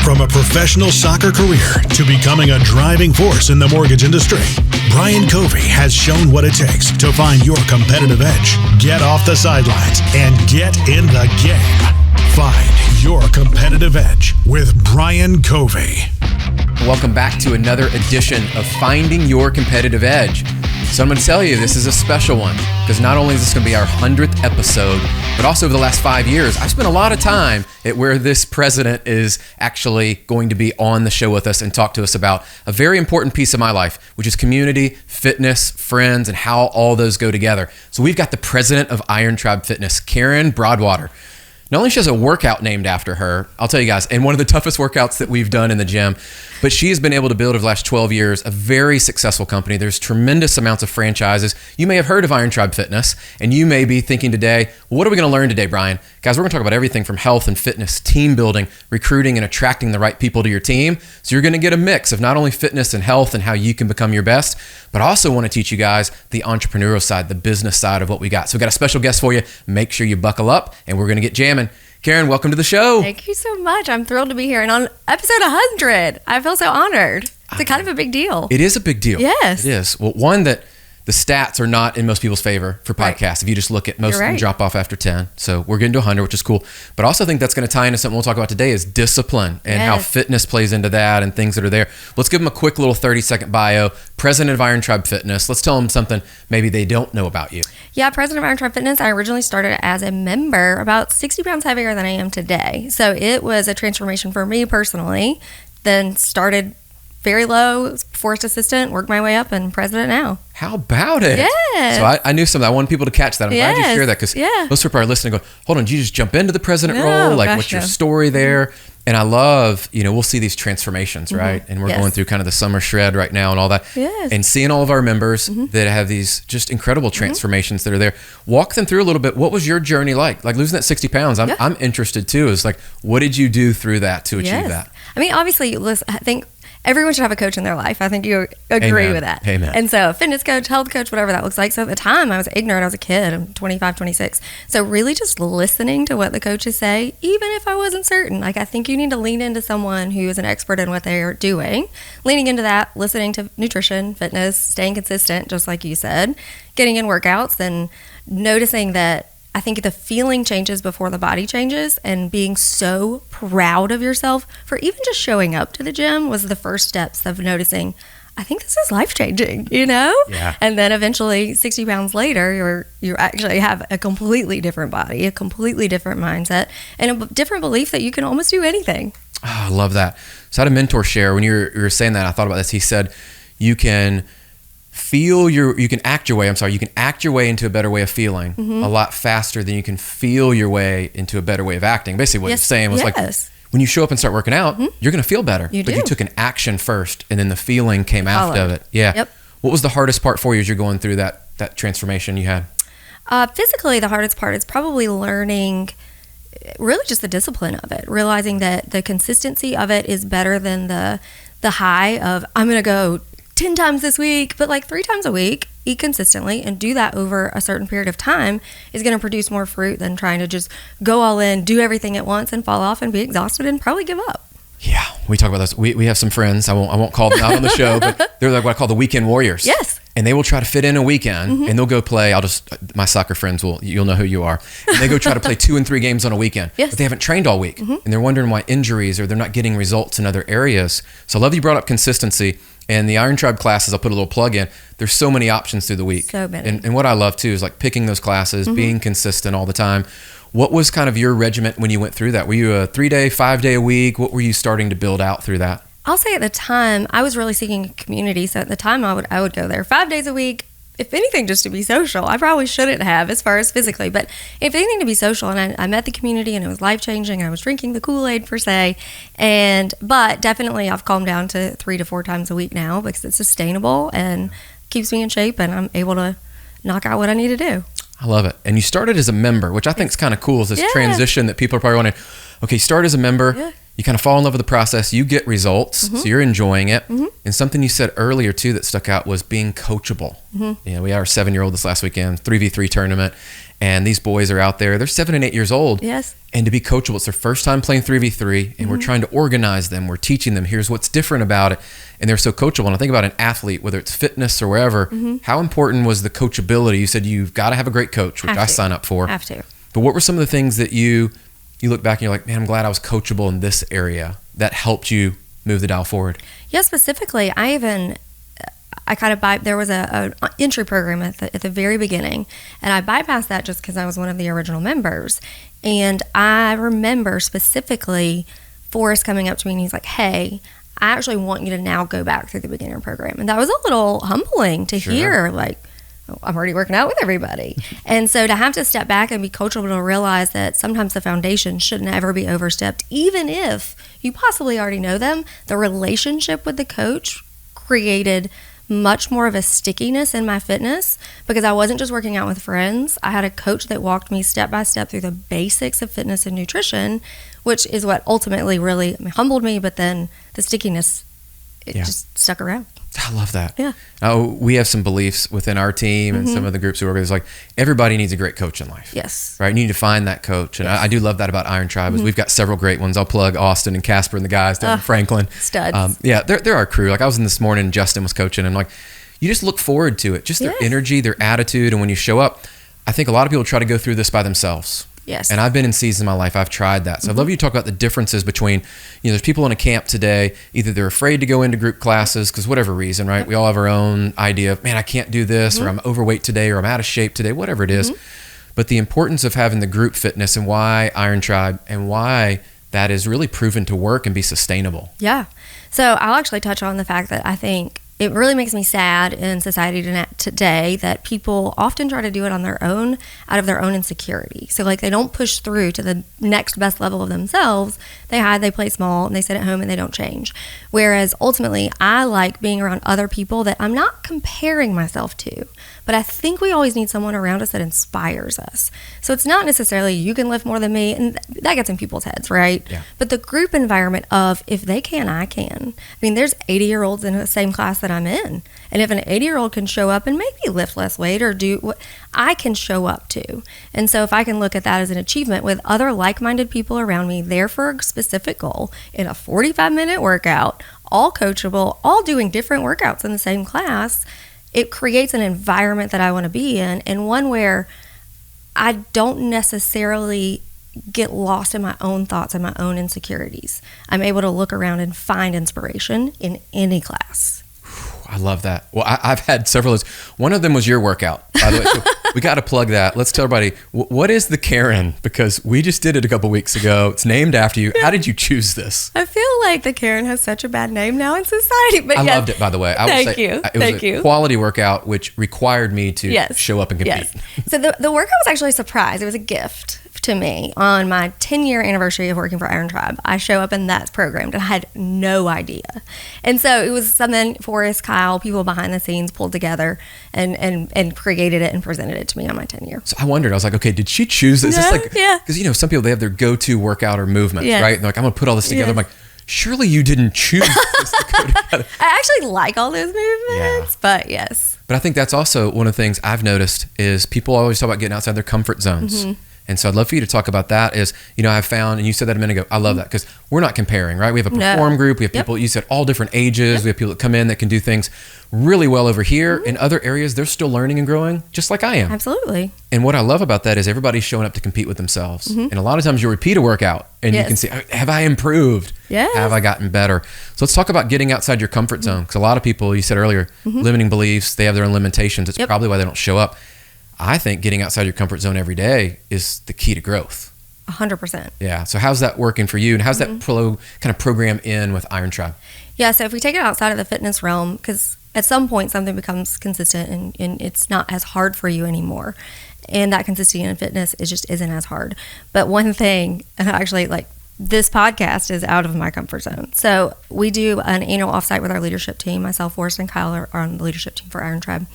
From a professional soccer career to becoming a driving force in the mortgage industry, Brian Covey has shown what it takes to find your competitive edge. Get off the sidelines and get in the game. Find your competitive edge with Brian Covey. Welcome back to another edition of Finding Your Competitive Edge. So I'm going to tell you, this is a special one because not only is this going to be our 100th episode, but also over the last 5 years, I've spent a lot of time at where this president is actually going to be on the show with us and talk to us about a very important piece of my life, which is community, fitness, friends, and how all those go together. So we've got the president of Iron Tribe Fitness, Karen Broadwater. Not only she has a workout named after her, I'll tell you guys, and one of the toughest workouts that we've done in the gym, but she has been able to build over the last 12 years a very successful company. There's tremendous amounts of franchises. You may have heard of Iron Tribe Fitness, and you may be thinking today, well, what are we going to learn today, Brian? Guys, we're going to talk about everything from health and fitness, team building, recruiting, and attracting the right people to your team. So you're going to get a mix of not only fitness and health and how you can become your best, but I also want to teach you guys the entrepreneurial side, the business side of what we got. So we've got a special guest for you. Make sure you buckle up, and we're going to get jamming. Karen, welcome to the show. Thank you so much. I'm thrilled to be here. And on episode 100, I feel so honored. It's kind of a big deal. It is a big deal. Yes. It is. Well, one, that the stats are not in most people's favor for podcasts. Right. If you just look at most of them drop off after 10. So we're getting to 100, which is cool. But I also think that's going to tie into something we'll talk about today is discipline and how fitness plays into that and things that are there. Let's give them a quick little 30-second bio. President of Iron Tribe Fitness. Let's tell them something maybe they don't know about you. Yeah, president of Iron Tribe Fitness. I originally started as a member, about 60 pounds heavier than I am today. So it was a transformation for me personally. Then started very low, forced assistant, worked my way up, and president now. How about it? Yes. So I knew something. I wanted people to catch that. I'm glad you shared that because most people are listening and go, hold on, did you just jump into the president role? Like, what's your story there? And I love, we'll see these transformations, right? And we're going through kind of the summer shred right now and all that. Yes. And seeing all of our members that have these just incredible transformations that are there. Walk them through a little bit. What was your journey like? Like losing that 60 pounds. I'm interested too. Is like, what did you do through that to achieve that? I mean, obviously, listen, I think everyone should have a coach in their life. I think you agree with that. Amen. And so fitness coach, health coach, whatever that looks like. So at the time I was ignorant. I was a kid. I'm 25, 26. So really just listening to what the coaches say, even if I wasn't certain. Like I think you need to lean into someone who is an expert in what they are doing. Leaning into that, listening to nutrition, fitness, staying consistent, just like you said, getting in workouts and noticing that I think the feeling changes before the body changes, and being so proud of yourself for even just showing up to the gym was the first steps of noticing, I think this is life-changing, Yeah. And then eventually 60 pounds later, you actually have a completely different body, a completely different mindset, and a different belief that you can almost do anything. Oh, I love that. So I had a mentor share when you were saying that. I thought about this. He said, you can act your way into a better way of feeling a lot faster than you can feel your way into a better way of acting. Basically what he's saying was like, when you show up and start working out, you're going to feel better. You took an action first and then the feeling came after of it. Yeah. Yep. What was the hardest part for you as you're going through that transformation you had? Physically, the hardest part is probably learning really just the discipline of it, realizing that the consistency of it is better than the high of I'm going to go 10 times this week, but like 3 times a week, eat consistently and do that over a certain period of time is going to produce more fruit than trying to just go all in, do everything at once and fall off and be exhausted and probably give up. Yeah, we talk about this. We have some friends, I won't call them out on the show, but they're like what I call the weekend warriors. Yes. And they will try to fit in a weekend and they'll go play. My soccer friends you'll know who you are. And they go try to play 2 and 3 games on a weekend, but they haven't trained all week and they're wondering why injuries or they're not getting results in other areas. So I love that you brought up consistency. And the Iron Tribe classes, I'll put a little plug in. There's so many options through the week. So many. And what I love too is like picking those classes, being consistent all the time. What was kind of your regiment when you went through that? Were you a 3-day, 5-day a week? What were you starting to build out through that? I'll say at the time, I was really seeking a community. So at the time, I would go there 5 days a week. If anything, just to be social. I probably shouldn't have as far as physically, but if anything, to be social. And I met the community and it was life-changing. I was drinking the Kool-Aid per se. But definitely I've calmed down to 3 to 4 times a week now because it's sustainable and keeps me in shape and I'm able to knock out what I need to do. I love it. And you started as a member, which I think is kind of cool, is this transition that people are probably wanting. Okay, start as a member. You kind of fall in love with the process. You get results, so you're enjoying it. And something you said earlier, too, that stuck out was being coachable. You know, we had our 7-year-old this last weekend, 3v3 tournament. And these boys are out there, they're 7 and 8 years old. Yes. And to be coachable, it's their first time playing 3v3, and we're trying to organize them. We're teaching them, here's what's different about it. And they're so coachable. And I think about an athlete, whether it's fitness or wherever, how important was the coachability? You said you've got to have a great coach, which I sign up for. Have to. But what were some of the things that you look back and you're like, man, I'm glad I was coachable in this area that helped you move the dial forward? Yeah, specifically, there was a entry program at the very beginning, and I bypassed that just because I was one of the original members. And I remember specifically Forrest coming up to me and he's like, hey, I actually want you to now go back through the beginner program. And that was a little humbling to hear, like, oh, I'm already working out with everybody. And so to have to step back and be coachable, to realize that sometimes the foundation should never be overstepped, even if you possibly already know them. The relationship with the coach created much more of a stickiness in my fitness, because I wasn't just working out with friends. I had a coach that walked me step by step through the basics of fitness and nutrition, which is what ultimately really humbled me. But then the stickiness, it just stuck around. I love that. Yeah. We have some beliefs within our team and some of the groups we work with. It's like everybody needs a great coach in life. Yes. Right? You need to find that coach. And I do love that about Iron Tribe. Is we've got several great ones. I'll plug Austin and Casper and the guys down in Franklin. Studs. They're our crew. Like I was in this morning and Justin was coaching, and like you just look forward to it. Just their energy, their attitude. And when you show up, I think a lot of people try to go through this by themselves. Yes. And I've been in seasons of my life, I've tried that. So I'd love you to talk about the differences between, there's people in a camp today, either they're afraid to go into group classes because whatever reason, right? We all have our own idea of, man, I can't do this, or I'm overweight today, or I'm out of shape today, whatever it is. But the importance of having the group fitness and why Iron Tribe and why that is really proven to work and be sustainable. Yeah. So I'll actually touch on the fact that I think it really makes me sad in society today that people often try to do it on their own, out of their own insecurity. So like they don't push through to the next best level of themselves. They hide, they play small, and they sit at home and they don't change. Whereas ultimately, I like being around other people that I'm not comparing myself to, but I think we always need someone around us that inspires us. So it's not necessarily you can lift more than me, and that gets in people's heads, right? Yeah. But the group environment of if they can, I can. I mean, there's 80-year-olds in the same class that I'm in, and if an 80-year-old can show up and maybe lift less weight or do what I can show up to. And so if I can look at that as an achievement with other like-minded people around me there for a specific goal in a 45-minute workout, all coachable, all doing different workouts in the same class, it creates an environment that I want to be in, and one where I don't necessarily get lost in my own thoughts and my own insecurities. I'm able to look around and find inspiration in any class. I love that. Well, I've had several of those. One of them was your workout, by the way. So we got to plug that. Let's tell everybody, what is the Karen? Because we just did it a couple weeks ago. It's named after you. How did you choose this? I feel like the Karen has such a bad name now in society. But I loved it, by the way. Thank you. It was a quality workout, which required me to show up and compete. Yes. So the workout was actually a surprise. It was a gift to me on my 10-year anniversary of working for Iron Tribe. I show up in that program and I had no idea. And so it was something Forrest, Kyle, people behind the scenes pulled together and created it and presented it to me on my 10-year. So I wondered, I was like, okay, did she choose this? Yeah, Because, some people, they have their go-to workout or movement, right? And they're like, I'm going to put all this together. I'm like, surely you didn't choose this to go together. I actually like all those movements, but yes. But I think that's also one of the things I've noticed is people always talk about getting outside their comfort zones. And so I'd love for you to talk about that is, I've found, and you said that a minute ago, I love that because we're not comparing, right? We have a perform group. We have people, you said all different ages. We have people that come in that can do things really well over here. In other areas, they're still learning and growing just like I am. Absolutely. And what I love about that is everybody's showing up to compete with themselves. And a lot of times you'll repeat a workout and you can see, have I improved? Have I gotten better? So let's talk about getting outside your comfort zone. Because a lot of people, you said earlier, limiting beliefs, they have their own limitations. It's probably why they don't show up. I think getting outside your comfort zone every day is the key to growth. 100%. Yeah. So how's that working for you? And how's that kind of program in with Iron Tribe? Yeah. So if we take it outside of the fitness realm, because at some point something becomes consistent and it's not as hard for you anymore. And that consistency in fitness just isn't as hard. But one thing, actually, like this podcast is out of my comfort zone. So we do an annual offsite with our leadership team. Myself, Forrest, and Kyle are on the leadership team for Iron Tribe.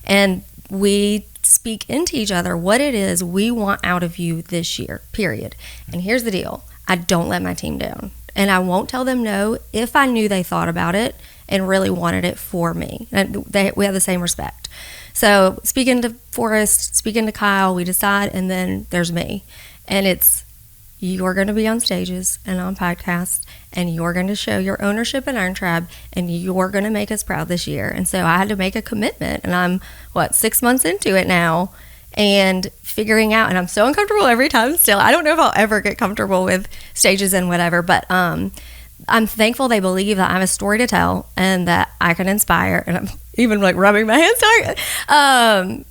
And we speak into each other what it is we want out of you this year, period. And here's the deal. I don't let my team down. And I won't tell them no if I knew they thought about it and really wanted it for me. And we have the same respect. So speaking to Forrest, speaking to Kyle, we decide, and then there's me. And it's, you're going to be on stages and on podcasts, and you're going to show your ownership in Earn Tribe, and you're going to make us proud this year. And so I had to make a commitment, and I'm, 6 months into it now, and figuring out, and I'm so uncomfortable every time still. I don't know if I'll ever get comfortable with stages and whatever, but I'm thankful they believe that I have a story to tell and that I can inspire, and I'm even like rubbing my hands.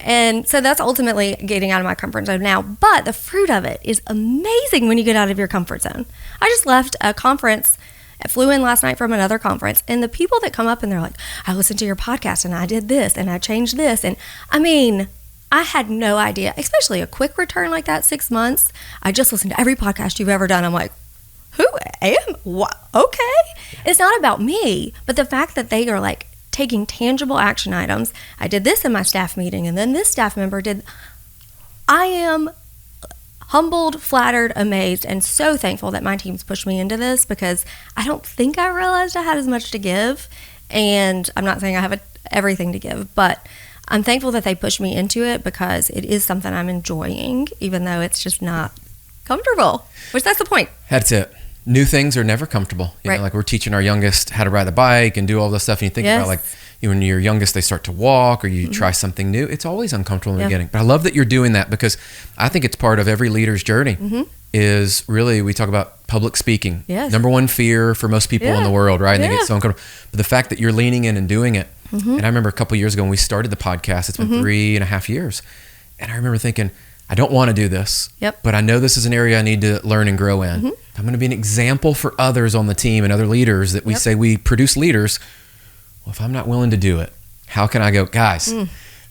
And so that's ultimately getting out of my comfort zone now, but the fruit of it is amazing when you get out of your comfort zone. I just left a conference. I flew in last night from another conference, and the people that come up and they're like, I listened to your podcast and I did this and I changed this. And I mean, I had no idea, especially a quick return like that, 6 months. I just listened to every podcast you've ever done. I'm like, who am? What? Okay. It's not about me, but the fact that they are like taking tangible action items. I did this in my staff meeting, and then this staff member did. I am humbled, flattered, amazed, and so thankful that my team's pushed me into this, because I don't think I realized I had as much to give. And I'm not saying I have everything to give, but I'm thankful that they pushed me into it, because it is something I'm enjoying, even though it's just not comfortable, which that's the point. That's it. New things are never comfortable. You know, like we're teaching our youngest how to ride the bike and do all this stuff. And you think about like, when you're youngest, they start to walk, or you try something new. It's always uncomfortable in the beginning. But I love that you're doing that, because I think it's part of every leader's journey. Is really, we talk about public speaking. Number one fear for most people in the world, right? And they get so uncomfortable. But the fact that you're leaning in and doing it. And I remember a couple of years ago when we started the podcast, it's been 3.5 years. And I remember thinking, I don't want to do this, but I know this is an area I need to learn and grow in. I'm going to be an example for others on the team and other leaders that we say we produce leaders. Well, if I'm not willing to do it, how can I go, guys,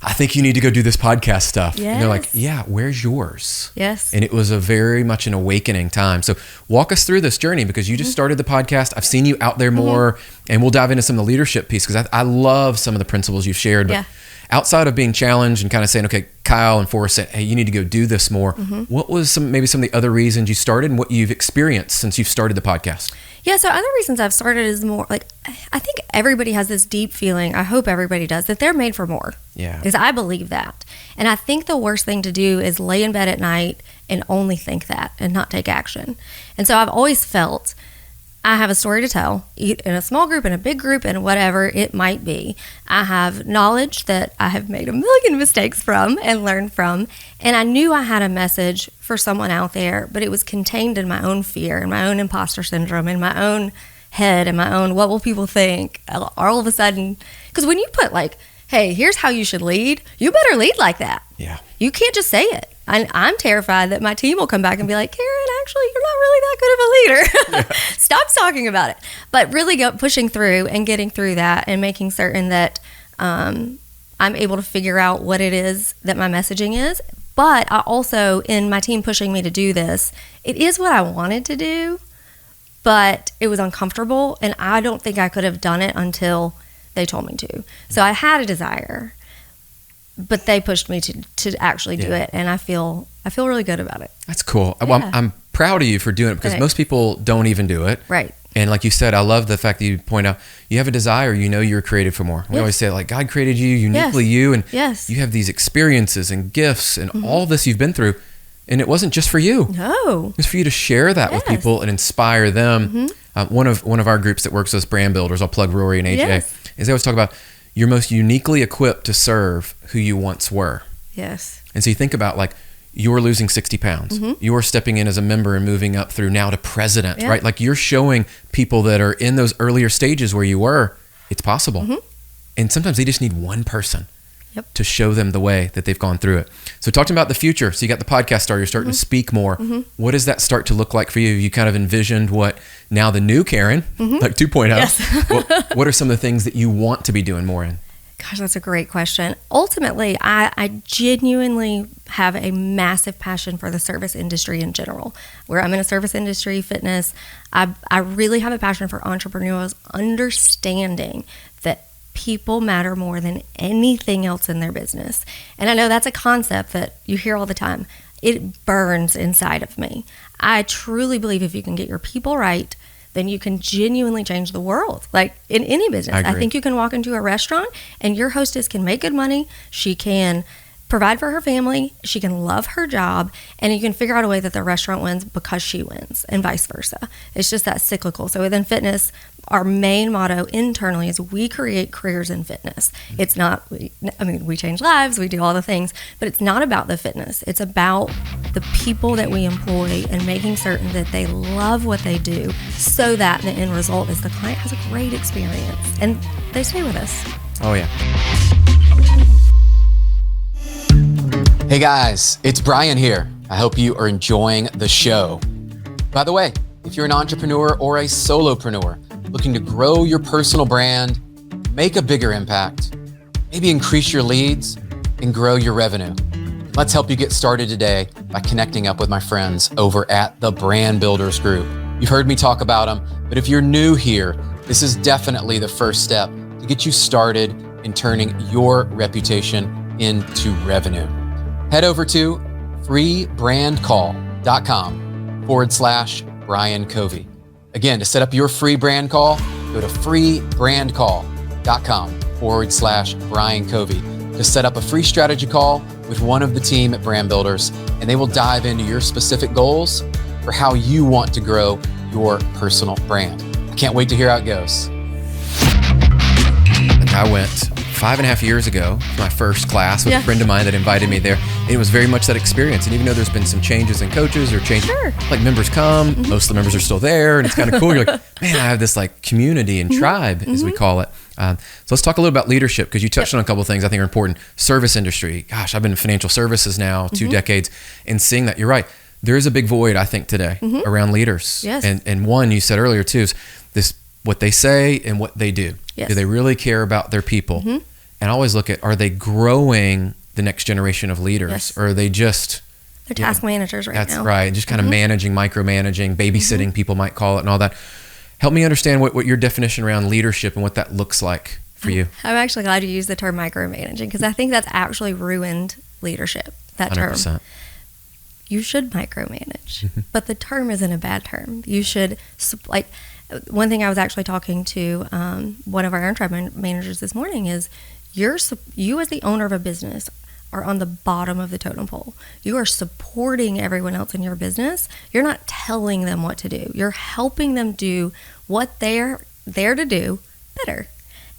I think you need to go do this podcast stuff. And they're like, yeah, where's yours? And it was a very much an awakening time. So walk us through this journey, because you just started the podcast. I've seen you out there more, and we'll dive into some of the leadership piece, because I love some of the principles you've shared. But outside of being challenged and kind of saying, okay, Kyle and Forrest said, hey, you need to go do this more. What was maybe some of the other reasons you started, and what you've experienced since you've started the podcast? So other reasons I've started is more like, I think everybody has this deep feeling, I hope everybody does, that they're made for more. Because I believe that. And I think the worst thing to do is lay in bed at night and only think that and not take action. And so I've always felt I have a story to tell, in a small group, in a big group, and whatever it might be. I have knowledge that I have made a million mistakes from and learned from. And I knew I had a message for someone out there, but it was contained in my own fear and my own imposter syndrome, in my own head and my own, what will people think? All of a sudden, because when you put like, hey, here's how you should lead, you better lead like that. You can't just say it. I'm terrified that my team will come back and be like, Karen, actually, you're not really that good of a leader. Stop talking about it. But really pushing through and getting through that, and making certain that I'm able to figure out what it is that my messaging is. But I also, in my team pushing me to do this, it is what I wanted to do, but it was uncomfortable, and I don't think I could have done it until they told me to. So I had a desire, but they pushed me to actually do it, and I feel really good about it. That's cool. Well, I'm proud of you for doing it, because most people don't even do it. And like you said, I love the fact that you point out you have a desire, you know you're created for more. We always say, like, God created you uniquely, you, and you have these experiences and gifts and all this you've been through, and it wasn't just for you. No. It was for you to share that with people and inspire them. One of our groups that works with brand builders, I'll plug Rory and AJ, is they always talk about you're most uniquely equipped to serve who you once were. And so you think about, like, you're losing 60 pounds. You're stepping in as a member and moving up through now to president, right? Like, you're showing people that are in those earlier stages where you were, it's possible. And sometimes they just need one person to show them the way that they've gone through it. So talking about the future, so you got the podcast started, you're starting to speak more. What does that start to look like for you? You kind of envisioned what now the new Karen, like 2.0. What are some of the things that you want to be doing more in? Gosh, that's a great question. Ultimately, I genuinely have a massive passion for the service industry in general. Where I'm in a service industry, fitness, I really have a passion for entrepreneurs understanding that people matter more than anything else in their business. And I know that's a concept that you hear all the time. It burns inside of me. I truly believe if you can get your people right, then you can genuinely change the world. Like in any business, I think you can walk into a restaurant and your hostess can make good money. She can provide for her family, she can love her job, and you can figure out a way that the restaurant wins because she wins, and vice versa. It's just that cyclical. So within fitness, our main motto internally is we create careers in fitness. It's not, we change lives, we do all the things, but it's not about the fitness. It's about the people that we employ and making certain that they love what they do so that the end result is the client has a great experience and they stay with us. Oh, yeah. Hey guys, it's Brian here. I hope you are enjoying the show. By the way, if you're an entrepreneur or a solopreneur looking to grow your personal brand, make a bigger impact, maybe increase your leads and grow your revenue, let's help you get started today by connecting up with my friends over at the Brand Builders Group. You've heard me talk about them, but if you're new here, this is definitely the first step to get you started in turning your reputation into revenue. Head over to freebrandcall.com/Brian Covey. Again, to set up your free brand call, go to freebrandcall.com/Brian Covey to set up a free strategy call with one of the team at Brand Builders, and they will dive into your specific goals for how you want to grow your personal brand. I can't wait to hear how it goes. I went 5.5 years ago for my first class with a friend of mine that invited me there. And it was very much that experience. And even though there's been some changes in coaches or changes, like members come, most of the members are still there, and it's kind of cool. You're like, man, I have this like community and tribe, as we call it. So let's talk a little about leadership, because you touched on a couple of things I think are important. Service industry. Gosh, I've been in financial services now 2 decades, and seeing that, you're right. There is a big void, I think, today around leaders. Yes. And one you said earlier too is this: what they say and what they do. Yes. Do they really care about their people? And I always look at, are they growing the next generation of leaders? Yes. Or are they just... They're task managers now. That's right. Just kind of managing, micromanaging, babysitting, people might call it, and all that. Help me understand what your definition around leadership and what that looks like for you. I'm actually glad you used the term micromanaging, because I think that's actually ruined leadership, that 100%. term. You should micromanage, but the term isn't a bad term. You should, like, one thing I was actually talking to one of our Iron Tribe managers this morning is, you as the owner of a business are on the bottom of the totem pole. You are supporting everyone else in your business. You're not telling them what to do. You're helping them do what they're there to do better,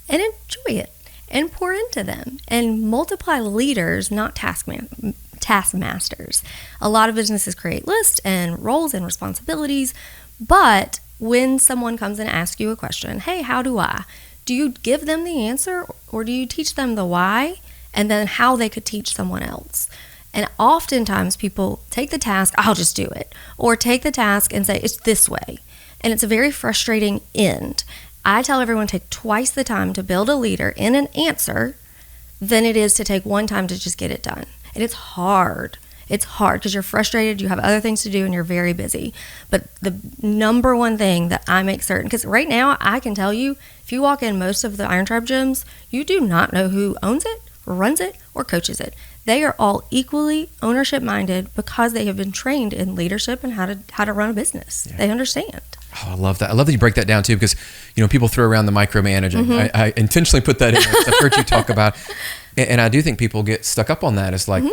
and enjoy it, and pour into them, and multiply leaders, not taskmasters. A lot of businesses create lists and roles and responsibilities, but when someone comes and asks you a question, hey, how do I? Do you give them the answer, or do you teach them the why and then how they could teach someone else? And oftentimes people take the task, I'll just do it, or take the task and say, it's this way. And it's a very frustrating end. I tell everyone, take twice the time to build a leader in an answer than it is to take one time to just get it done. And it's hard. It's hard because you're frustrated, you have other things to do, and you're very busy. But the number one thing that I make certain, because right now I can tell you, if you walk in most of the Iron Tribe gyms, you do not know who owns it, runs it, or coaches it. They are all equally ownership minded because they have been trained in leadership and how to run a business. Yeah. They understand. Oh, I love that. I love that you break that down too, because people throw around the micromanaging. I intentionally put that in there because I've heard you talk about, and I do think people get stuck up on that. It's like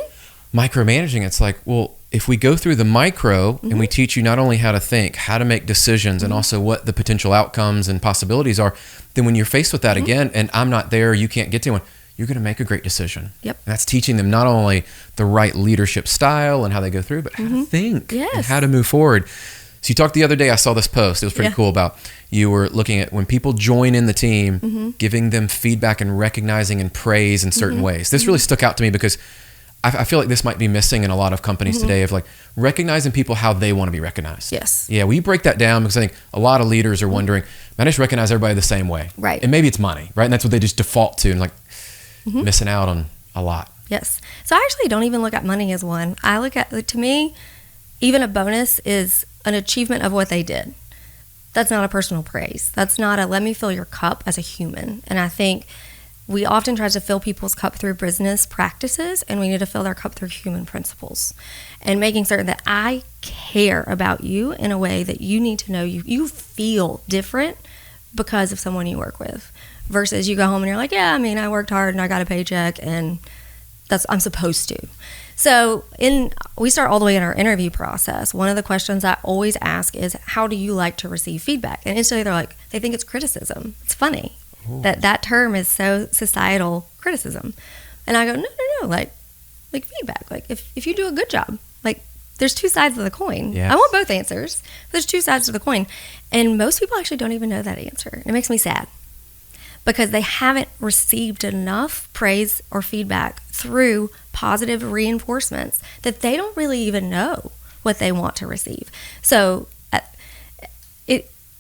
micromanaging. It's like, well, if we go through the micro and we teach you not only how to think, how to make decisions, and also what the potential outcomes and possibilities are, then when you're faced with that again, and I'm not there, you can't get to one, you're going to make a great decision. Yep. And that's teaching them not only the right leadership style and how they go through, but how to think and how to move forward. So you talked the other day, I saw this post, it was pretty cool, about you were looking at when people join in the team, giving them feedback and recognizing and praise in certain ways. This really stuck out to me because I feel like this might be missing in a lot of companies today, of like recognizing people how they want to be recognized. Yes. Yeah, will you break that down? Because I think a lot of leaders are wondering, man, I just recognize everybody the same way. Right. And maybe it's money, right? And that's what they just default to, and like missing out on a lot. Yes. So I actually don't even look at money as one. I look at, to me, even a bonus is an achievement of what they did. That's not a personal praise. That's not a let me fill your cup as a human. And I think we often try to fill people's cup through business practices, and we need to fill their cup through human principles. And making certain that I care about you in a way that you need to know you feel different because of someone you work with. Versus you go home and you're like, yeah, I mean, I worked hard and I got a paycheck and I'm supposed to. So we start all the way in our interview process. One of the questions I always ask is, how do you like to receive feedback? And instantly they think it's criticism. It's funny. Ooh. That term is so societal, criticism. And I go, no, like feedback. Like if you do a good job, like there's two sides of the coin. Yes. I want both answers. But there's two sides of the coin. And most people actually don't even know that answer. It makes me sad because they haven't received enough praise or feedback through positive reinforcements that they don't really even know what they want to receive. So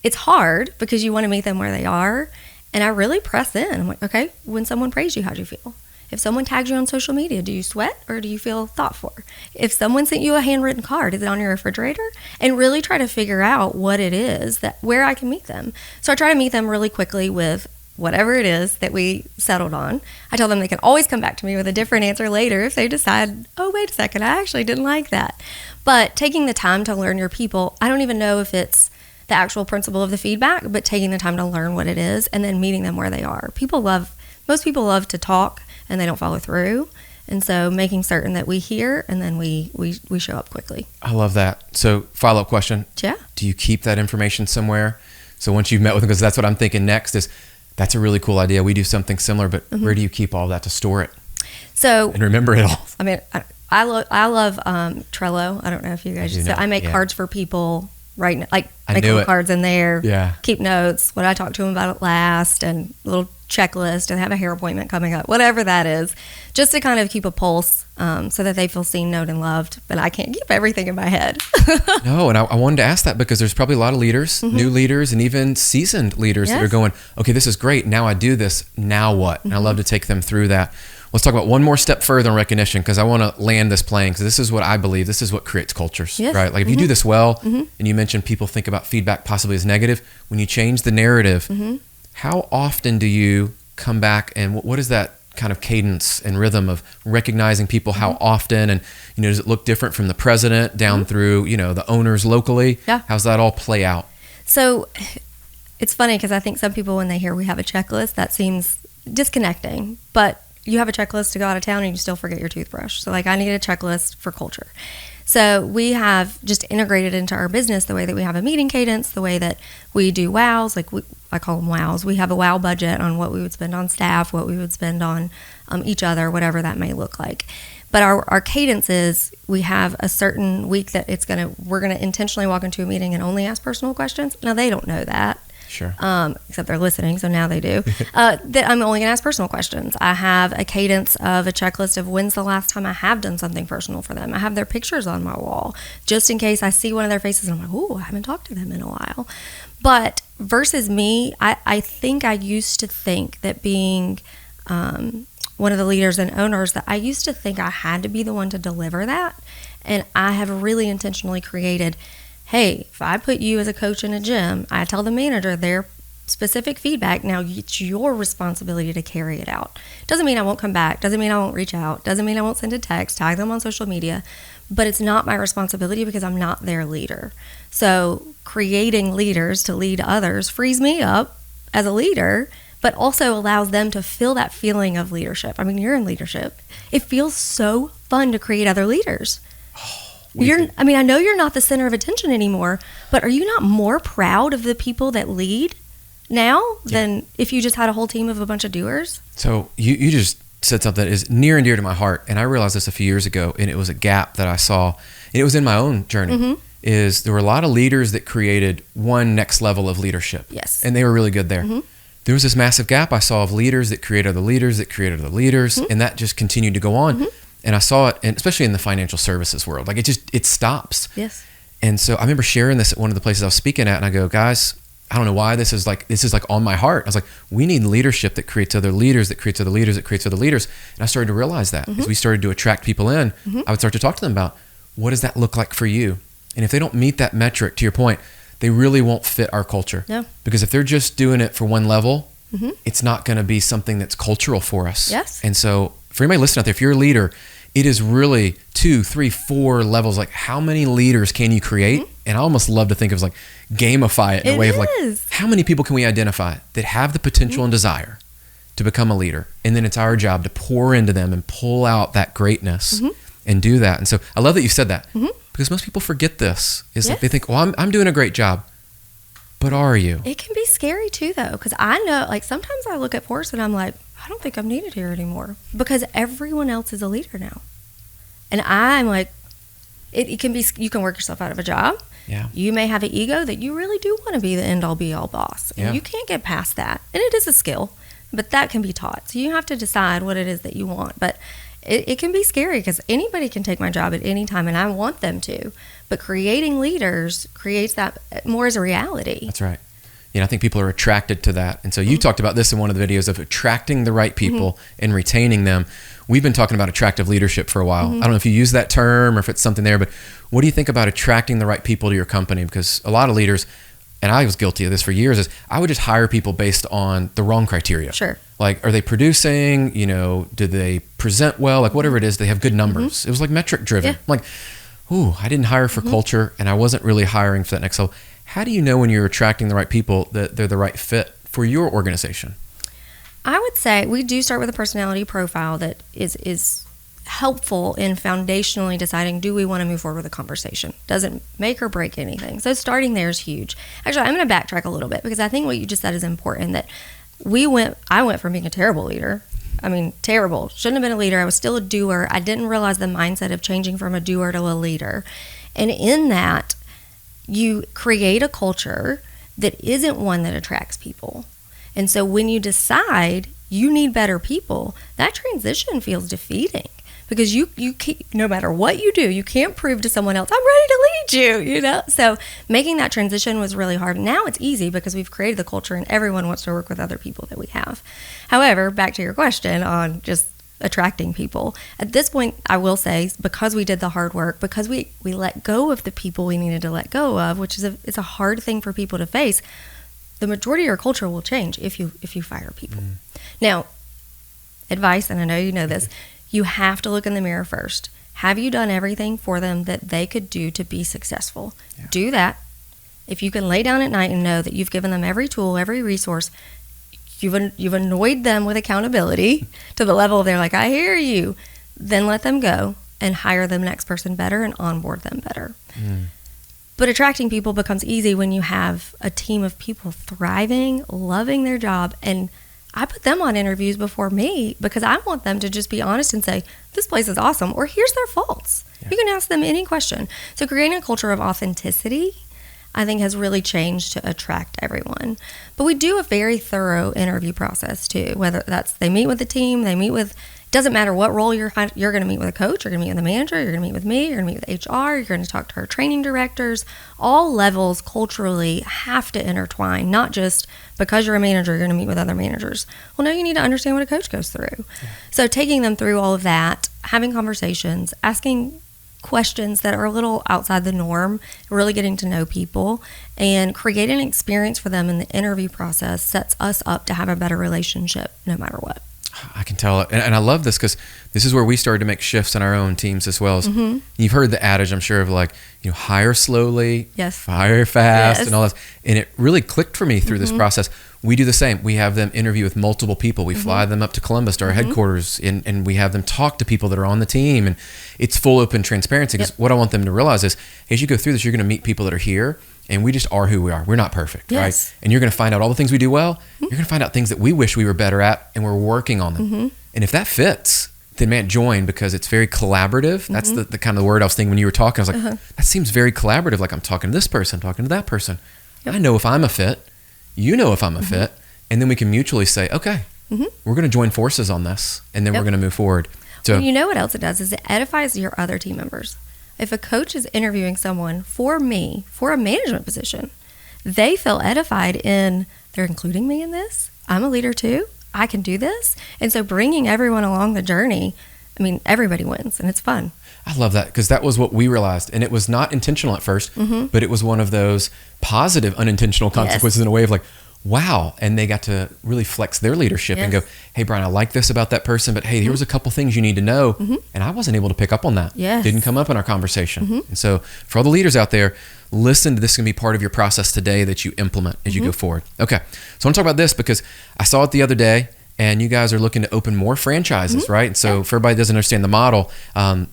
it's hard because you want to meet them where they are. And I really press in. I'm like, okay, when someone praised you, how'd you feel? If someone tags you on social media, do you sweat or do you feel thought for? If someone sent you a handwritten card, is it on your refrigerator? And really try to figure out what it is where I can meet them. So I try to meet them really quickly with whatever it is that we settled on. I tell them they can always come back to me with a different answer later if they decide, oh, wait a second, I actually didn't like that. But taking the time to learn your people, I don't even know if it's the actual principle of the feedback, but taking the time to learn what it is and then meeting them where they are. Most people love to talk and they don't follow through. And so making certain that we hear and then we show up quickly. I love that. So follow-up question. Yeah. Do you keep that information somewhere? So once you've met with them, because that's what I'm thinking next is, that's a really cool idea. We do something similar, but where do you keep all that to store it? So and remember it all. I mean, I love Trello. I don't know if you guys. So I make cards for people right now, like make little cards in there. Yeah. Keep notes. What I talked to them about it last, and a little checklist, and have a hair appointment coming up, whatever that is, just to kind of keep a pulse, so that they feel seen, known, and loved. But I can't keep everything in my head. No, and I wanted to ask that because there's probably a lot of leaders, new leaders, and even seasoned leaders that are going, okay, this is great. Now I do this. Now what? And I love to take them through that. Let's talk about one more step further in recognition, because I want to land this plane, because this is what I believe. This is what creates cultures, right? Like if you do this well, and you mentioned people think about feedback possibly as negative, when you change the narrative, how often do you come back, and what is that kind of cadence and rhythm of recognizing people, how often, and does it look different from the president down through the owners locally? Yeah. How's that all play out? So it's funny because I think some people, when they hear we have a checklist, that seems disconnecting, but you have a checklist to go out of town and you still forget your toothbrush. So like I need a checklist for culture. So we have just integrated into our business the way that we have a meeting cadence, the way that we do wows, like I call them wows. We have a wow budget on what we would spend on staff, what we would spend on each other, whatever that may look like. But our cadence is we have a certain week that we're gonna intentionally walk into a meeting and only ask personal questions. Now they don't know that. Sure. Except they're listening, so now they do. That I'm only going to ask personal questions. I have a cadence of a checklist of when's the last time I have done something personal for them. I have their pictures on my wall, just in case I see one of their faces and I'm like, ooh, I haven't talked to them in a while. But versus me, I think I used to think that being one of the leaders and owners, that I used to think I had to be the one to deliver that. And I have really intentionally created, hey, if I put you as a coach in a gym, I tell the manager their specific feedback. Now it's your responsibility to carry it out. Doesn't mean I won't come back. Doesn't mean I won't reach out. Doesn't mean I won't send a text, tag them on social media. But it's not my responsibility because I'm not their leader. So creating leaders to lead others frees me up as a leader, but also allows them to feel that feeling of leadership. I mean, you're in leadership. It feels so fun to create other leaders. I know you're not the center of attention anymore, but are you not more proud of the people that lead now than if you just had a whole team of a bunch of doers? So you just said something that is near and dear to my heart, and I realized this a few years ago, and it was a gap that I saw, and it was in my own journey, is there were a lot of leaders that created one next level of leadership. Yes. And they were really good there. There was this massive gap I saw of leaders that created other leaders that created other leaders, and that just continued to go on. And I saw it, and especially in the financial services world, like it stops. Yes. And so I remember sharing this at one of the places I was speaking at, and I go, guys, I don't know why this is like on my heart. I was like, we need leadership that creates other leaders, that creates other leaders, that creates other leaders. And I started to realize that as we started to attract people in, I would start to talk to them about, what does that look like for you? And if they don't meet that metric, to your point, they really won't fit our culture. Yeah. Because if they're just doing it for one level, it's not going to be something that's cultural for us. Yes. And so for anybody listening out there, if you're a leader, it is really 2, 3, 4 levels. Like, how many leaders can you create? And I almost love to think of like gamify it in a way of like, how many people can we identify that have the potential and desire to become a leader? And then it's our job to pour into them and pull out that greatness and do that. And so I love that you said that, because most people forget this. Is like they think, well, I'm doing a great job. But are you? It can be scary too, though, because I know, like, sometimes I look at Forrest and I'm like, I don't think I'm needed here anymore, because everyone else is a leader now. And I'm like, it can be, you can work yourself out of a job. Yeah. You may have an ego that you really do want to be the end all be all boss. And you can't get past that. And it is a skill, but that can be taught. So you have to decide what it is that you want. But it can be scary, because anybody can take my job at any time, and I want them to. But creating leaders creates that more as a reality. That's right. You know, I think people are attracted to that. And so you talked about this in one of the videos of attracting the right people and retaining them. We've been talking about attractive leadership for a while. I don't know if you use that term or if it's something there, but what do you think about attracting the right people to your company? Because a lot of leaders, and I was guilty of this for years, is I would just hire people based on the wrong criteria. Sure. Like, are they producing? You know, do they present well? Like, whatever it is, they have good numbers. It was like metric driven. Yeah. Like, ooh, I didn't hire for culture, and I wasn't really hiring for that next level. How do you know when you're attracting the right people that they're the right fit for your organization? I would say we do start with a personality profile that is helpful in foundationally deciding, do we want to move forward with a conversation? Doesn't make or break anything. So starting there is huge. Actually, I'm going to backtrack a little bit, because I think what you just said is important, that I went from being a terrible leader. I mean, terrible. Shouldn't have been a leader. I was still a doer. I didn't realize the mindset of changing from a doer to a leader. And in that, you create a culture that isn't one that attracts people. And so when you decide you need better people, that transition feels defeating, because you can't, no matter what you do, you can't prove to someone else, I'm ready to lead you, you know? So making that transition was really hard. Now it's easy because we've created the culture and everyone wants to work with other people that we have. However, back to your question on just attracting people. At this point, I will say, because we did the hard work, because we let go of the people we needed to let go of, which is it's a hard thing for people to face, the majority of your culture will change if you fire people. Now, advice, and I know you know this, you have to look in the mirror first. Have you done everything for them that they could do to be successful? Yeah. Do that. If you can lay down at night and know that you've given them every tool, every resource, you've annoyed them with accountability to the level they're like, I hear you, then let them go and hire the next person better and onboard them better. But attracting people becomes easy when you have a team of people thriving, loving their job, and I put them on interviews before me because I want them to just be honest and say, this place is awesome, or here's their faults. Yeah. You can ask them any question. So creating a culture of authenticity, I think, has really changed to attract everyone. But we do a very thorough interview process too, whether that's they meet with the team, they meet with, doesn't matter what role you're going to meet with a coach, you're going to meet with a manager, you're going to meet with me, you're going to meet with HR, you're going to talk to our training directors. All levels culturally have to intertwine, not just because you're a manager, you're going to meet with other managers. Well, no, you need to understand what a coach goes through. Yeah. So taking them through all of that, having conversations, asking questions that are a little outside the norm, really getting to know people, and creating an experience for them in the interview process sets us up to have a better relationship no matter what. I can tell it. And I love this because this is where we started to make shifts in our own teams as well. As you've heard the adage, I'm sure, of like, hire slowly, yes, fire fast, yes, and all that. And it really clicked for me through this process. We do the same. We have them interview with multiple people. We fly them up to Columbus to our headquarters, and we have them talk to people that are on the team. And it's full open transparency, because what I want them to realize is, as you go through this, you're going to meet people that are here, and we just are who we are. We're not perfect, right? And you're going to find out all the things we do well. You're going to find out things that we wish we were better at, and we're working on them. And if that fits, then man, join, because it's very collaborative. That's the kind of the word I was thinking when you were talking. I was like, that seems very collaborative. Like, I'm talking to this person, talking to that person. I know if I'm a fit. You know if I'm a fit. And then we can mutually say, okay, we're going to join forces on this, and then we're going to move forward. So, well, you know what else it does is it edifies your other team members. If a coach is interviewing someone for me, for a management position, they feel edified in, they're including me in this. I'm a leader too. I can do this. And so bringing everyone along the journey, I mean, everybody wins, and it's fun. I love that, because that was what we realized. And it was not intentional at first, but it was one of those positive unintentional consequences in a way of like, wow. And they got to really flex their leadership and go, hey, Brian, I like this about that person, but hey, here was a couple things you need to know. And I wasn't able to pick up on that. Didn't come up in our conversation. And so for all the leaders out there, listen to this. Is going to be part of your process today that you implement as you go forward. Okay. So I want to talk about this because I saw it the other day, and you guys are looking to open more franchises, right? And so for everybody that doesn't understand the model,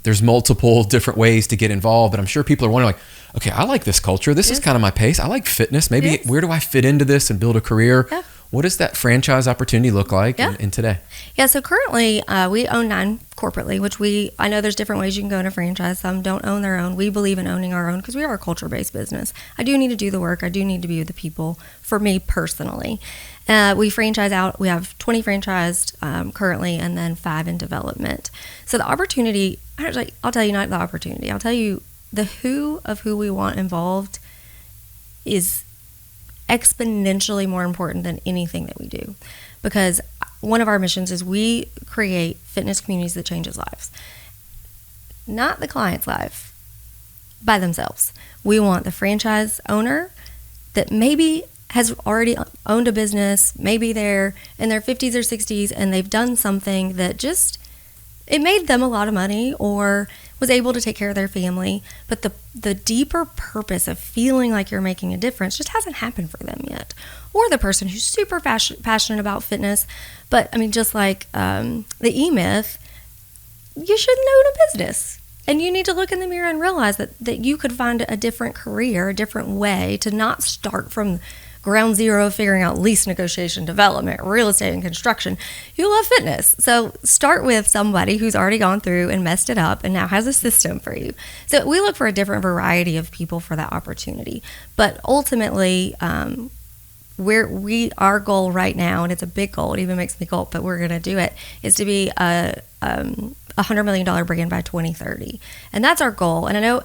there's multiple different ways to get involved, but I'm sure people are wondering, like, okay, I like this culture. This is kind of my pace. I like fitness. Maybe where do I fit into this and build a career? What does that franchise opportunity look like in today? Yeah, so currently we own 9 corporately, which I know there's different ways you can go in a franchise. Some don't own their own. We believe in owning our own because we are a culture-based business. I do need to do the work. I do need to be with the people, for me personally. We franchise out. We have 20 franchised currently and then 5 in development. So the opportunity, I'll tell you not the opportunity. I'll tell you the who of who we want involved is exponentially more important than anything that we do, because one of our missions is we create fitness communities that changes lives, not the client's life by themselves. We want the franchise owner that maybe has already owned a business, maybe they're in their 50s or 60s and they've done something that just, it made them a lot of money or was able to take care of their family, but the deeper purpose of feeling like you're making a difference just hasn't happened for them yet. Or the person who's super passionate about fitness, but I mean, just like the E-Myth, you shouldn't own a business. And you need to look in the mirror and realize that you could find a different career, a different way to not start from ground zero, figuring out lease negotiation, development, real estate, and construction. You love fitness. So start with somebody who's already gone through and messed it up and now has a system for you. So we look for a different variety of people for that opportunity. But ultimately, our goal right now, and it's a big goal, it even makes me gulp, but we're going to do it, is to be a $100 million brand by 2030. And that's our goal. And I know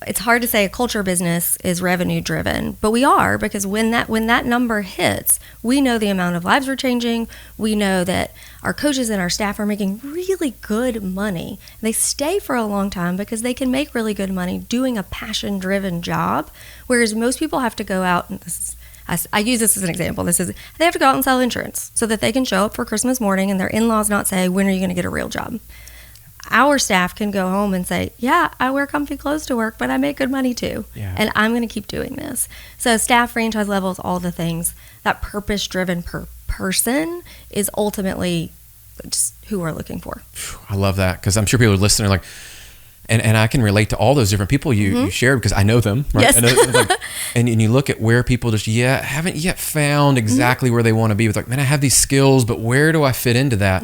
it's hard to say a culture business is revenue driven, but we are, because when that number hits, we know the amount of lives we're changing. We know that our coaches and our staff are making really good money. They stay for a long time because they can make really good money doing a passion driven job, whereas most people have to go out, and I use this as an example. They have to go out and sell insurance so that they can show up for Christmas morning and their in-laws not say, when are you going to get a real job? Our staff can go home and say, yeah, I wear comfy clothes to work, but I make good money too. Yeah. And I'm going to keep doing this. So staff, franchise levels, all the things, that purpose-driven person is ultimately just who we're looking for. I love that, because I'm sure people are listening like, and I can relate to all those different people you shared, because I know them, right? Yes. I know, and you look at where people just haven't yet found exactly where they want to be. With like, man, I have these skills, but where do I fit into that?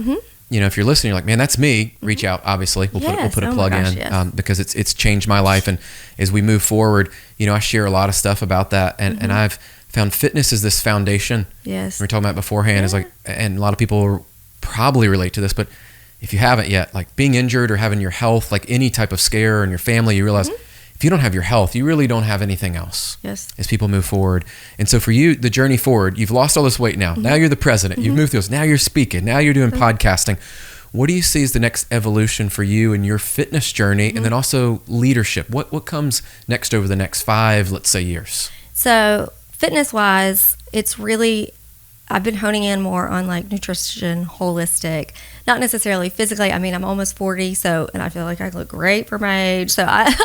If you're listening, you're like, man, that's me. Reach out. Obviously, we'll put a plug in because it's changed my life. And as we move forward, I share a lot of stuff about that, and I've found fitness is this foundation. Yes, we were talking about beforehand. Is like, and a lot of people probably relate to this, but if you haven't yet, like being injured or having your health, like any type of scare in your family, you realize if you don't have your health, you really don't have anything else. Yes. As people move forward. And so for you, the journey forward, you've lost all this weight now. Now you're the president. You've moved through this. Now you're speaking. Now you're doing podcasting. What do you see as the next evolution for you in your fitness journey, and then also leadership? What comes next over the next 5, let's say, years? So fitness-wise, it's really, I've been honing in more on like nutrition, holistic, not necessarily physically. I mean, I'm almost 40, and I feel like I look great for my age. So I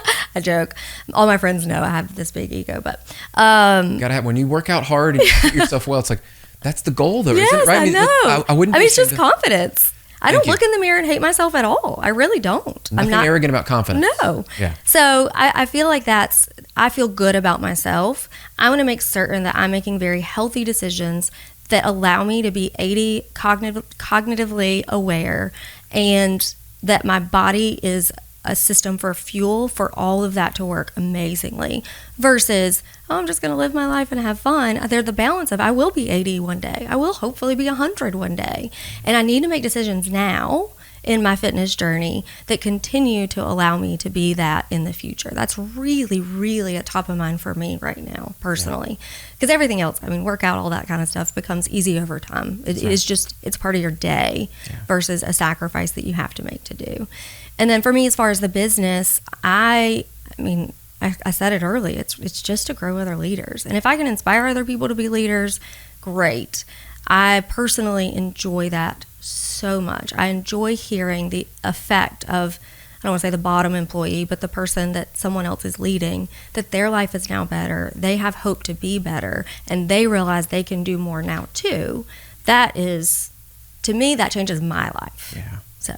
joke. All my friends know I have this big ego, but gotta have, when you work out hard and you treat yourself well, it's like that's the goal, though. Yes, isn't it, right? I know. I wouldn't. I mean, it's just confidence. I don't look in the mirror and hate myself at all. I really don't. Nothing arrogant about confidence. No. Yeah. So I feel like I feel good about myself. I want to make certain that I'm making very healthy decisions that allow me to be 80 cognitively aware, and that my body is a system for fuel for all of that to work amazingly, versus, I'm just going to live my life and have fun. There's the balance of, I will be 80 one day. I will hopefully be 100 one day. And I need to make decisions now in my fitness journey that continue to allow me to be that in the future. That's really, really at top of mind for me right now, personally. Because everything else, I mean, workout, all that kind of stuff becomes easy over time. It is just, it's part of your day versus a sacrifice that you have to make to do. And then for me, as far as the business, I said it early, it's just to grow other leaders. And if I can inspire other people to be leaders, great. I personally enjoy that so much. I enjoy hearing the effect of, I don't want to say the bottom employee, but the person that someone else is leading, that their life is now better. They have hope to be better, and they realize they can do more now too. That is, to me, that changes my life. Yeah. So.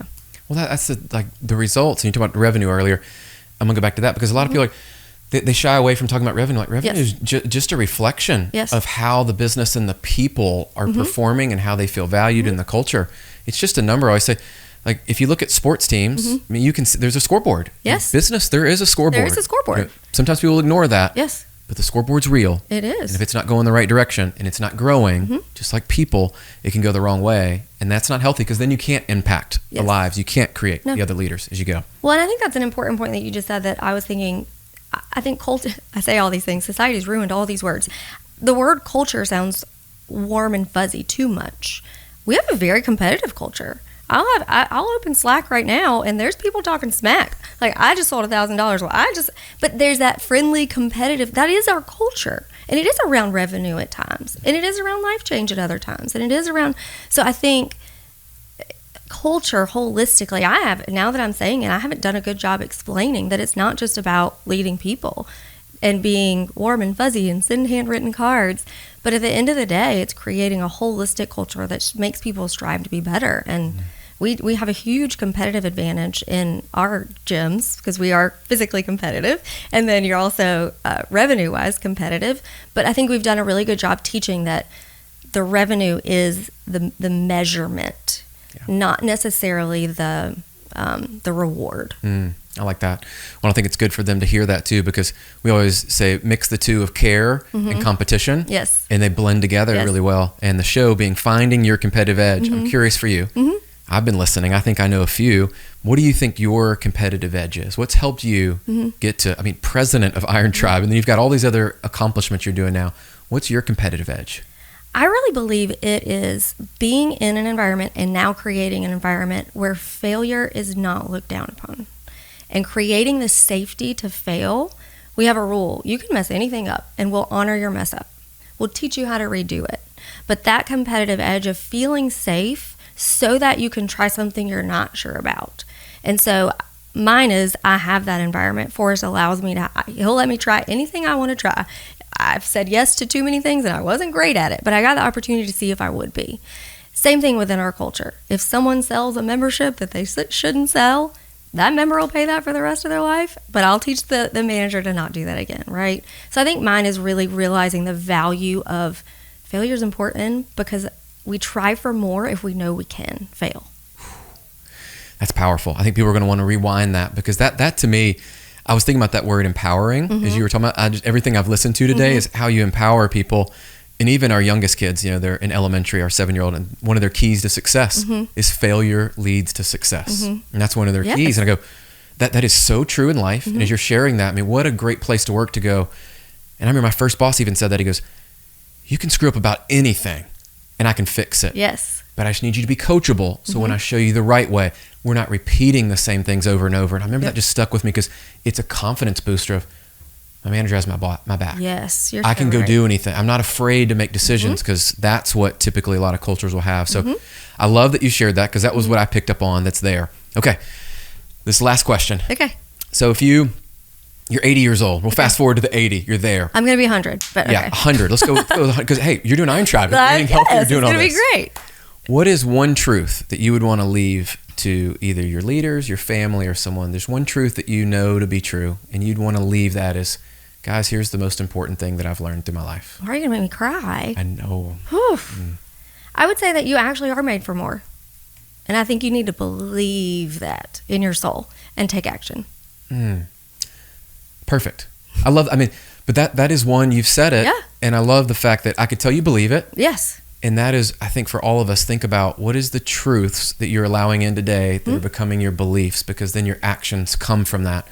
Well, that's the results. And you talked about revenue earlier. I'm gonna go back to that because a lot of people they shy away from talking about revenue. Like revenue is just a reflection of how the business and the people are performing and how they feel valued in the culture. It's just a number. I always say, like, if you look at sports teams, I mean, you can see there's a scoreboard. Yes. In business, there is a scoreboard. There is a scoreboard. You know, sometimes people ignore that. Yes. But the scoreboard's real. It is. And if it's not going the right direction and it's not growing, just like people, it can go the wrong way. And that's not healthy because then you can't impact the lives. You can't create the other leaders as you go. Well, and I think that's an important point that you just said that I was thinking. I think I say all these things. Society's ruined all these words. The word culture sounds warm and fuzzy too much. We have a very competitive culture. I'll open Slack right now, and there's people talking smack. Like, I just sold $1,000. Well, but there's that friendly, competitive. That is our culture, and it is around revenue at times, and it is around life change at other times, and it is around. So I think culture holistically, now that I'm saying it, I haven't done a good job explaining that it's not just about leading people and being warm and fuzzy and send handwritten cards, but at the end of the day, it's creating a holistic culture that makes people strive to be better. And we have a huge competitive advantage in our gyms because we are physically competitive, and then you're also revenue-wise competitive. But I think we've done a really good job teaching that the revenue is the measurement, not necessarily the reward. I like that. Well, I think it's good for them to hear that too, because we always say mix the two of care and competition. Yes. And they blend together really well. And the show being Finding Your Competitive Edge. I'm curious for you. I've been listening. I think I know a few. What do you think your competitive edge is? What's helped you get to, president of Iron Tribe, and then you've got all these other accomplishments you're doing now. What's your competitive edge? I really believe it is being in an environment and now creating an environment where failure is not looked down upon. And creating the safety to fail. We have a rule. You can mess anything up, and we'll honor your mess up. We'll teach you how to redo it. But that competitive edge of feeling safe so that you can try something you're not sure about. And so mine is, I have that environment. Forrest allows me to, he'll let me try anything I want to try. I've said yes to too many things and I wasn't great at it, but I got the opportunity to see if I would be. Same thing within our culture. If someone sells a membership that they shouldn't sell, that member will pay that for the rest of their life, but I'll teach the manager to not do that again, right? So I think mine is really realizing the value of failure is important because we try for more if we know we can fail. That's powerful. I think people are going to want to rewind that because that to me, I was thinking about that word empowering as you were talking about. Everything I've listened to today is how you empower people. And even our youngest kids, they're in elementary, our 7-year-old, and one of their keys to success is failure leads to success. And that's one of their keys. And I go, that is so true in life. And as you're sharing that, what a great place to work to go. And I remember my first boss even said that. He goes, you can screw up about anything and I can fix it. Yes. But I just need you to be coachable. So when I show you the right way, we're not repeating the same things over and over. And I remember that just stuck with me because it's a confidence booster of, my manager has my back. Yes, I can go do anything. I'm not afraid to make decisions because that's what typically a lot of cultures will have. So I love that you shared that because that was what I picked up on that's there. Okay, this last question. Okay. So if you're 80 years old, we'll fast forward to the 80. You're there. I'm going to be 100, but okay. Yeah, 100. Let's go because, hey, you're doing Iron Tribe. You're eating healthy. You're doing all this. It's going to be great. What is one truth that you would want to leave to either your leaders, your family, or someone? There's one truth that you know to be true, and you'd want to leave that as, guys, here's the most important thing that I've learned through my life. Why are you going to make me cry? I know. I would say that you actually are made for more. And I think you need to believe that in your soul and take action. Perfect. I love, but that is one, you've said it. Yeah. And I love the fact that I could tell you believe it. Yes. And that is, I think for all of us, think about what is the truths that you're allowing in today that are becoming your beliefs, because then your actions come from that.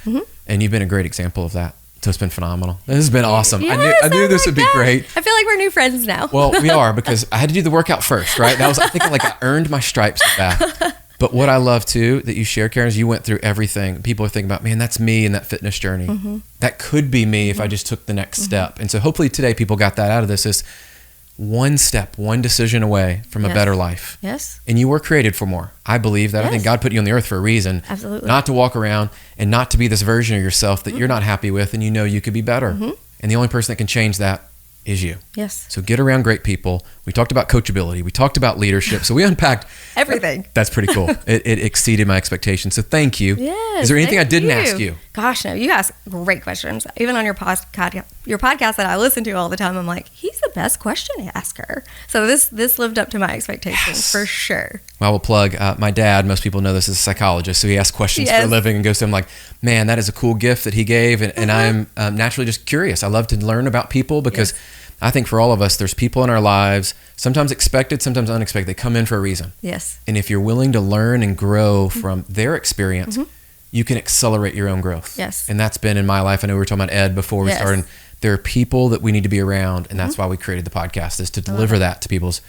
And you've been a great example of that. So it's been phenomenal. This has been awesome. Yes, I knew this would be great. I feel like we're new friends now. Well, we are, because I had to do the workout first, right? That was, I think I earned my stripes with that. But what I love too, that you share, Karen, is you went through everything. People are thinking about, man, that's me in that fitness journey. That could be me if I just took the next step. And so hopefully today people got that out of this is, one step, one decision away from a better life. Yes. And you were created for more. I believe that. I think God put you on the earth for a reason. Absolutely. Not to walk around and not to be this version of yourself that you're not happy with and you know you could be better. And the only person that can change that is you. Yes. So get around great people. We talked about coachability. We talked about leadership. So we unpacked everything. That's pretty cool. It exceeded my expectations. So thank you. Yes. Is there anything I didn't ask you? Gosh, no. You ask great questions. Even on your podcast that I listen to all the time, I'm like, he's the best question asker. So this lived up to my expectations for sure. Well, we'll plug my dad. Most people know this as a psychologist, so he asks questions for a living and goes to him like, man, that is a cool gift that he gave. And I'm naturally just curious. I love to learn about people because I think for all of us, there's people in our lives, sometimes expected, sometimes unexpected. They come in for a reason. Yes. And if you're willing to learn and grow from their experience, you can accelerate your own growth. Yes. And that's been in my life. I know we were talking about Ed before we started. There are people that we need to be around, and that's why we created the podcast, is to deliver that to people's,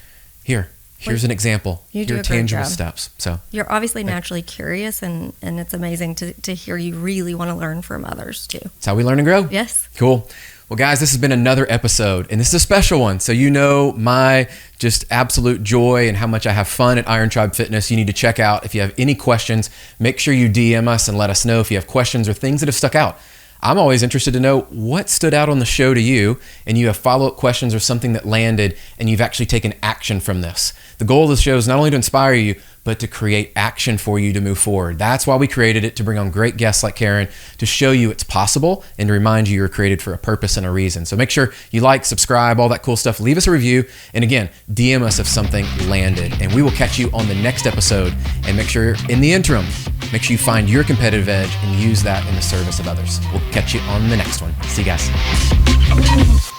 here's an example. Here are tangible steps. So you're obviously naturally curious, and it's amazing to hear you really want to learn from others too. That's how we learn and grow. Yes. Cool. Well, guys, this has been another episode, and this is a special one. So you know my just absolute joy and how much I have fun at Iron Tribe Fitness. You need to check out. If you have any questions, make sure you DM us and let us know if you have questions or things that have stuck out. I'm always interested to know what stood out on the show to you, and you have follow-up questions or something that landed and you've actually taken action from this. The goal of the show is not only to inspire you, but to create action for you to move forward. That's why we created it, to bring on great guests like Karen, to show you it's possible and to remind you you're created for a purpose and a reason. So make sure you like, subscribe, all that cool stuff. Leave us a review. And again, DM us if something landed. And we will catch you on the next episode. And make sure in the interim, make sure you find your competitive edge and use that in the service of others. We'll catch you on the next one. See you guys.